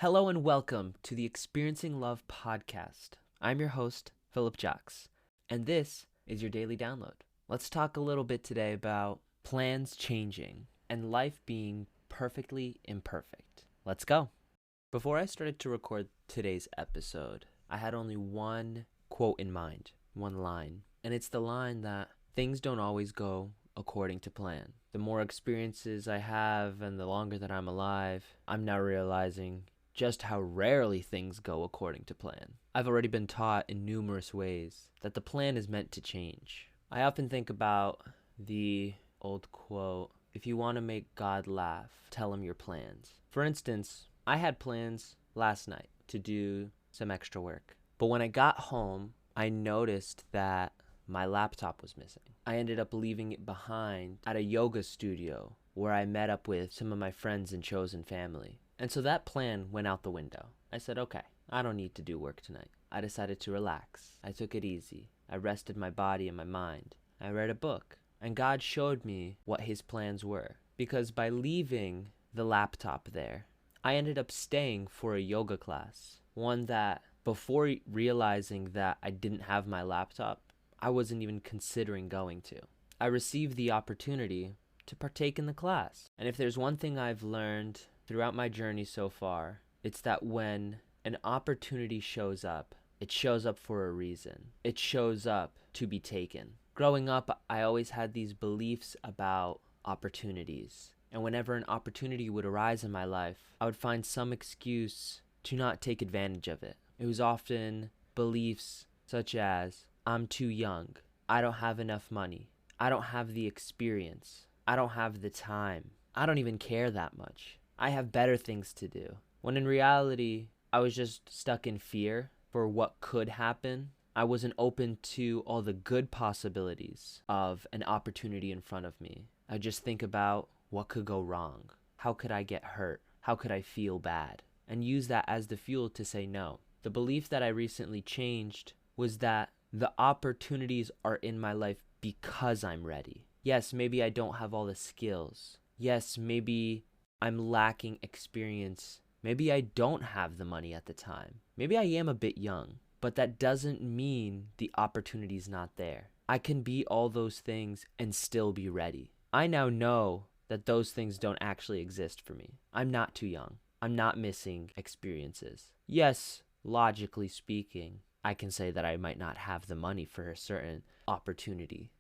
Hello and welcome to the Experiencing Love podcast. I'm your host, Philip Jacks, and this is your daily download. Let's talk a little bit today about plans changing and life being perfectly imperfect. Let's go. Before I started to record today's episode, I had only one quote in mind, one line, and it's the line that things don't always go according to plan. The more experiences I have and the longer that I'm alive, I'm now realizing just how rarely things go according to plan. I've already been taught in numerous ways that the plan is meant to change. I often think about the old quote, if you want to make God laugh, tell him your plans. For instance, I had plans last night to do some extra work, but when I got home, I noticed that my laptop was missing. I ended up leaving it behind at a yoga studio where I met up with some of my friends and chosen family. And so that plan went out the window. I said, okay, I don't need to do work tonight. I decided to relax. I took it easy. I rested my body and my mind. I read a book. And God showed me what his plans were. Because by leaving the laptop there, I ended up staying for a yoga class. One that, before realizing that I didn't have my laptop, I wasn't even considering going to. I received the opportunity to partake in the class. And if there's one thing I've learned throughout my journey so far, it's that when an opportunity shows up, it shows up for a reason. It shows up to be taken. Growing up, I always had these beliefs about opportunities. And whenever an opportunity would arise in my life, I would find some excuse to not take advantage of it. It was often beliefs such as, I'm too young. I don't have enough money. I don't have the experience. I don't have the time. I don't even care that much. I have better things to do. When in reality, I was just stuck in fear for what could happen. I wasn't open to all the good possibilities of an opportunity in front of me. I just think about what could go wrong. How could I get hurt? How could I feel bad? And use that as the fuel to say no. The belief that I recently changed was that the opportunities are in my life because I'm ready. Yes, maybe I don't have all the skills. Yes, maybe I'm lacking experience. Maybe I don't have the money at the time. Maybe I am a bit young, but that doesn't mean the opportunity's not there. I can be all those things and still be ready. I now know that those things don't actually exist for me. I'm not too young. I'm not missing experiences. Yes, logically speaking, I can say that I might not have the money for a certain opportunity.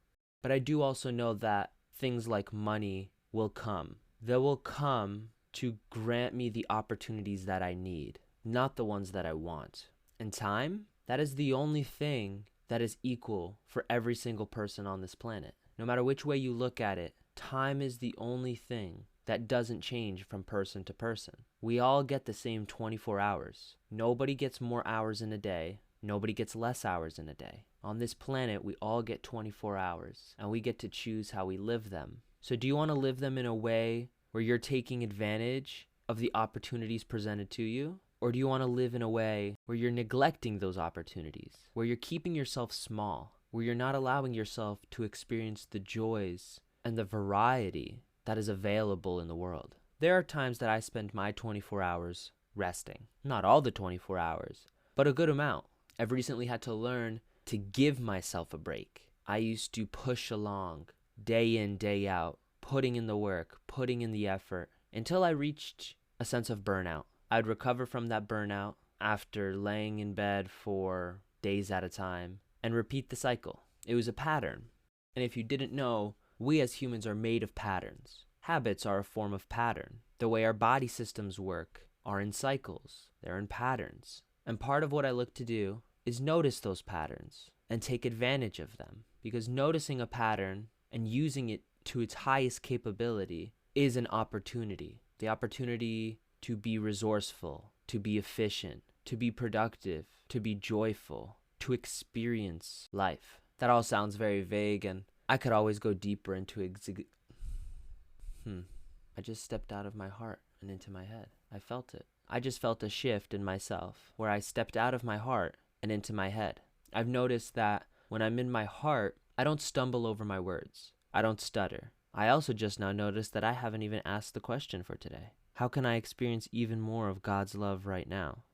But I do also know that things like money will come. They will come to grant me the opportunities that I need, not the ones that I want. And time, that is the only thing that is equal for every single person on this planet. No matter which way you look at it, time is the only thing that doesn't change from person to person. We all get the same 24 hours. Nobody gets more hours in a day. Nobody gets less hours in a day. On this planet, we all get 24 hours, and we get to choose how we live them. So do you want to live them in a way where you're taking advantage of the opportunities presented to you? Or do you want to live in a way where you're neglecting those opportunities, where you're keeping yourself small, where you're not allowing yourself to experience the joys and the variety that is available in the world? There are times that I spend my 24 hours resting. Not all the 24 hours, but a good amount. I've recently had to learn to give myself a break. I used to push along day in, day out, putting in the work, putting in the effort, until I reached a sense of burnout. I'd recover from that burnout after laying in bed for days at a time and repeat the cycle. It was a pattern. And if you didn't know, we as humans are made of patterns. Habits are a form of pattern. The way our body systems work are in cycles. They're in patterns. And part of what I look to do is notice those patterns and take advantage of them. Because noticing a pattern and using it to its highest capability is an opportunity. The opportunity to be resourceful, to be efficient, to be productive, to be joyful, to experience life. That all sounds very vague, and I could always go deeper into I just stepped out of my heart and into my head. I felt it. I just felt a shift in myself where I stepped out of my heart and into my head. I've noticed that when I'm in my heart, I don't stumble over my words. I don't stutter. I also just now noticed that I haven't even asked the question for today. How can I experience even more of God's love right now?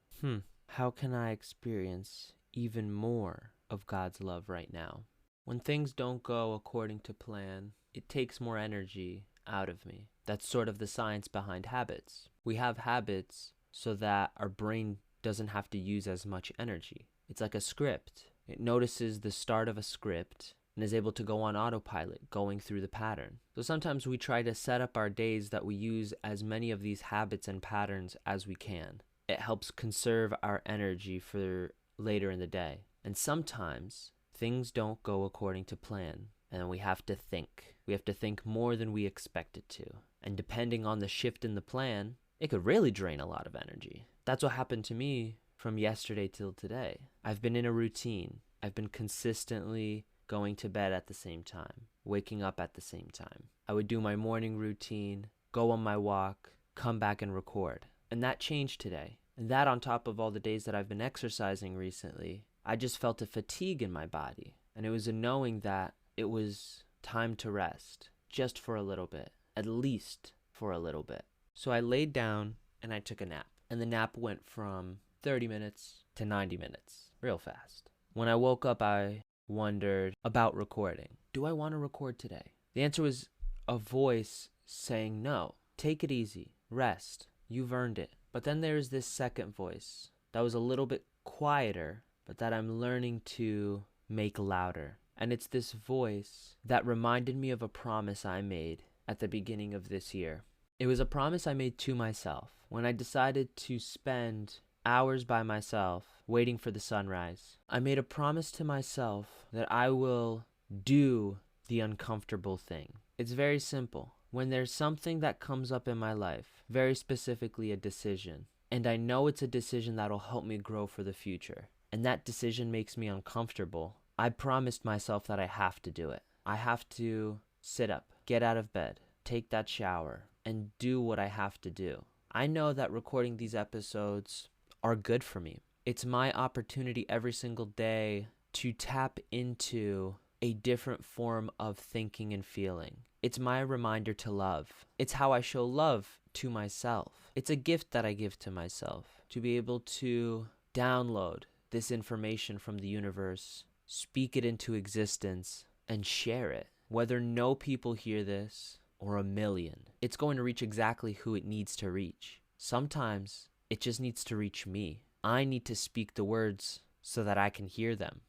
How can I experience even more of God's love right now? When things don't go according to plan, it takes more energy out of me. That's sort of the science behind habits. We have habits so that our brain doesn't have to use as much energy. It's like a script. It notices the start of a script and is able to go on autopilot, going through the pattern. So sometimes we try to set up our days that we use as many of these habits and patterns as we can. It helps conserve our energy for later in the day. And sometimes things don't go according to plan, and we have to think. We have to think more than we expected to. And depending on the shift in the plan, it could really drain a lot of energy. That's what happened to me from yesterday till today. I've been in a routine. I've been consistently going to bed at the same time, waking up at the same time. I would do my morning routine, go on my walk, come back and record. And that changed today. And that on top of all the days that I've been exercising recently, I just felt a fatigue in my body. And it was a knowing that it was time to rest, just for a little bit, at least for a little bit. So I laid down and I took a nap. And the nap went from 30 minutes to 90 minutes, real fast. When I woke up, I wondered about recording. Do I want to record today? The answer was a voice saying, no, take it easy, rest, you've earned it. But then there's this second voice that was a little bit quieter, but that I'm learning to make louder. And it's this voice that reminded me of a promise I made at the beginning of this year. It was a promise I made to myself when I decided to spend hours by myself waiting for the sunrise. I made a promise to myself that I will do the uncomfortable thing. It's very simple. When there's something that comes up in my life, very specifically a decision, and I know it's a decision that'll help me grow for the future, and that decision makes me uncomfortable, I promised myself that I have to do it. I have to sit up, get out of bed, take that shower, and do what I have to do. I know that recording these episodes are good for me. It's my opportunity every single day to tap into a different form of thinking and feeling. It's my reminder to love. It's how I show love to myself. It's a gift that I give to myself to be able to download this information from the universe, speak it into existence, and share it. Whether no people hear this or 1,000,000, it's going to reach exactly who it needs to reach. Sometimes it just needs to reach me. I need to speak the words so that I can hear them.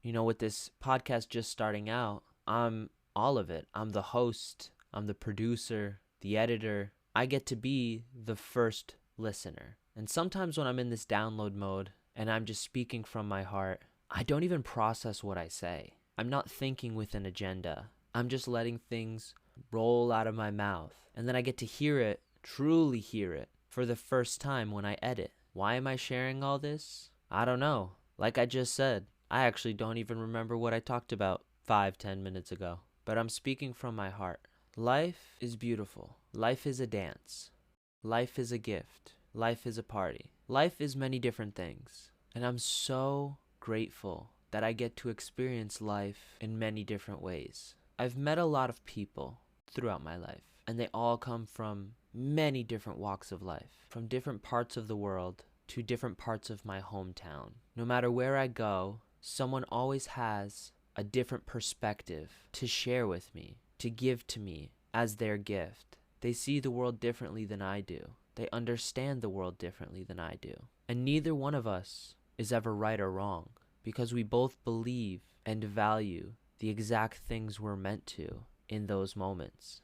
You know, with this podcast just starting out, I'm all of it. I'm the host, I'm the producer, the editor. I get to be the first listener. And sometimes when I'm in this download mode and I'm just speaking from my heart, I don't even process what I say. I'm not thinking with an agenda. I'm just letting things roll out of my mouth. And then I get to hear it, truly hear it, for the first time when I edit. Why am I sharing all this? I don't know. Like I just said, I actually don't even remember what I talked about 5-10 minutes ago. But I'm speaking from my heart. Life is beautiful. Life is a dance. Life is a gift. Life is a party. Life is many different things. And I'm so grateful that I get to experience life in many different ways. I've met a lot of people throughout my life, and they all come from many different walks of life, from different parts of the world to different parts of my hometown. No matter where I go, someone always has a different perspective to share with me, to give to me as their gift. They see the world differently than I do. They understand the world differently than I do. And neither one of us is ever right or wrong, because we both believe and value the exact things we're meant to in those moments.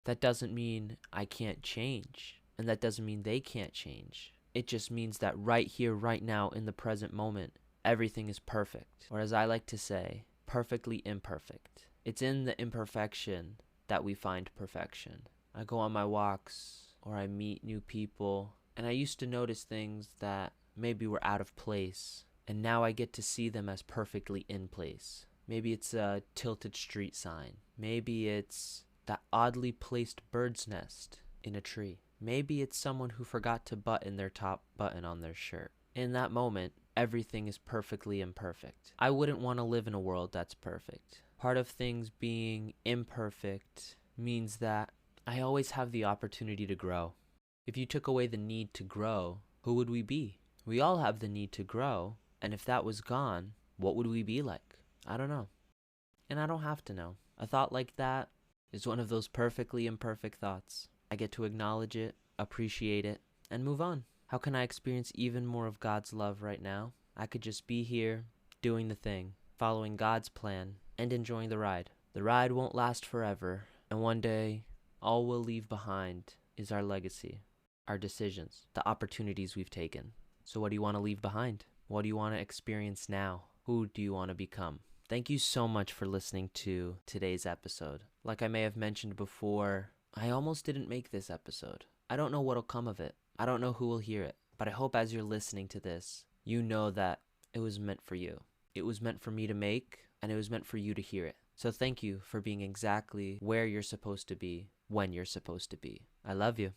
That doesn't mean I can't change, and that doesn't mean they can't change. It just means that right here, right now, in the present moment, everything is perfect. Or as I like to say, perfectly imperfect. It's in the imperfection that we find perfection. I go on my walks, or I meet new people, and I used to notice things that maybe were out of place, and now I get to see them as perfectly in place. Maybe it's a tilted street sign. Maybe it's that oddly placed bird's nest in a tree. Maybe it's someone who forgot to button their top button on their shirt. In that moment, everything is perfectly imperfect. I wouldn't want to live in a world that's perfect. Part of things being imperfect means that I always have the opportunity to grow. If you took away the need to grow, who would we be? We all have the need to grow, and if that was gone, what would we be like? I don't know. And I don't have to know. A thought like that is one of those perfectly imperfect thoughts. I get to acknowledge it, appreciate it, and move on. How can I experience even more of God's love right now? I could just be here, doing the thing, following God's plan, and enjoying the ride. The ride won't last forever, and one day, all we'll leave behind is our legacy, our decisions, the opportunities we've taken. So what do you want to leave behind? What do you want to experience now? Who do you want to become? Thank you so much for listening to today's episode. Like I may have mentioned before, I almost didn't make this episode. I don't know what'll come of it. I don't know who will hear it. But I hope as you're listening to this, you know that it was meant for you. It was meant for me to make, and it was meant for you to hear it. So thank you for being exactly where you're supposed to be, when you're supposed to be. I love you.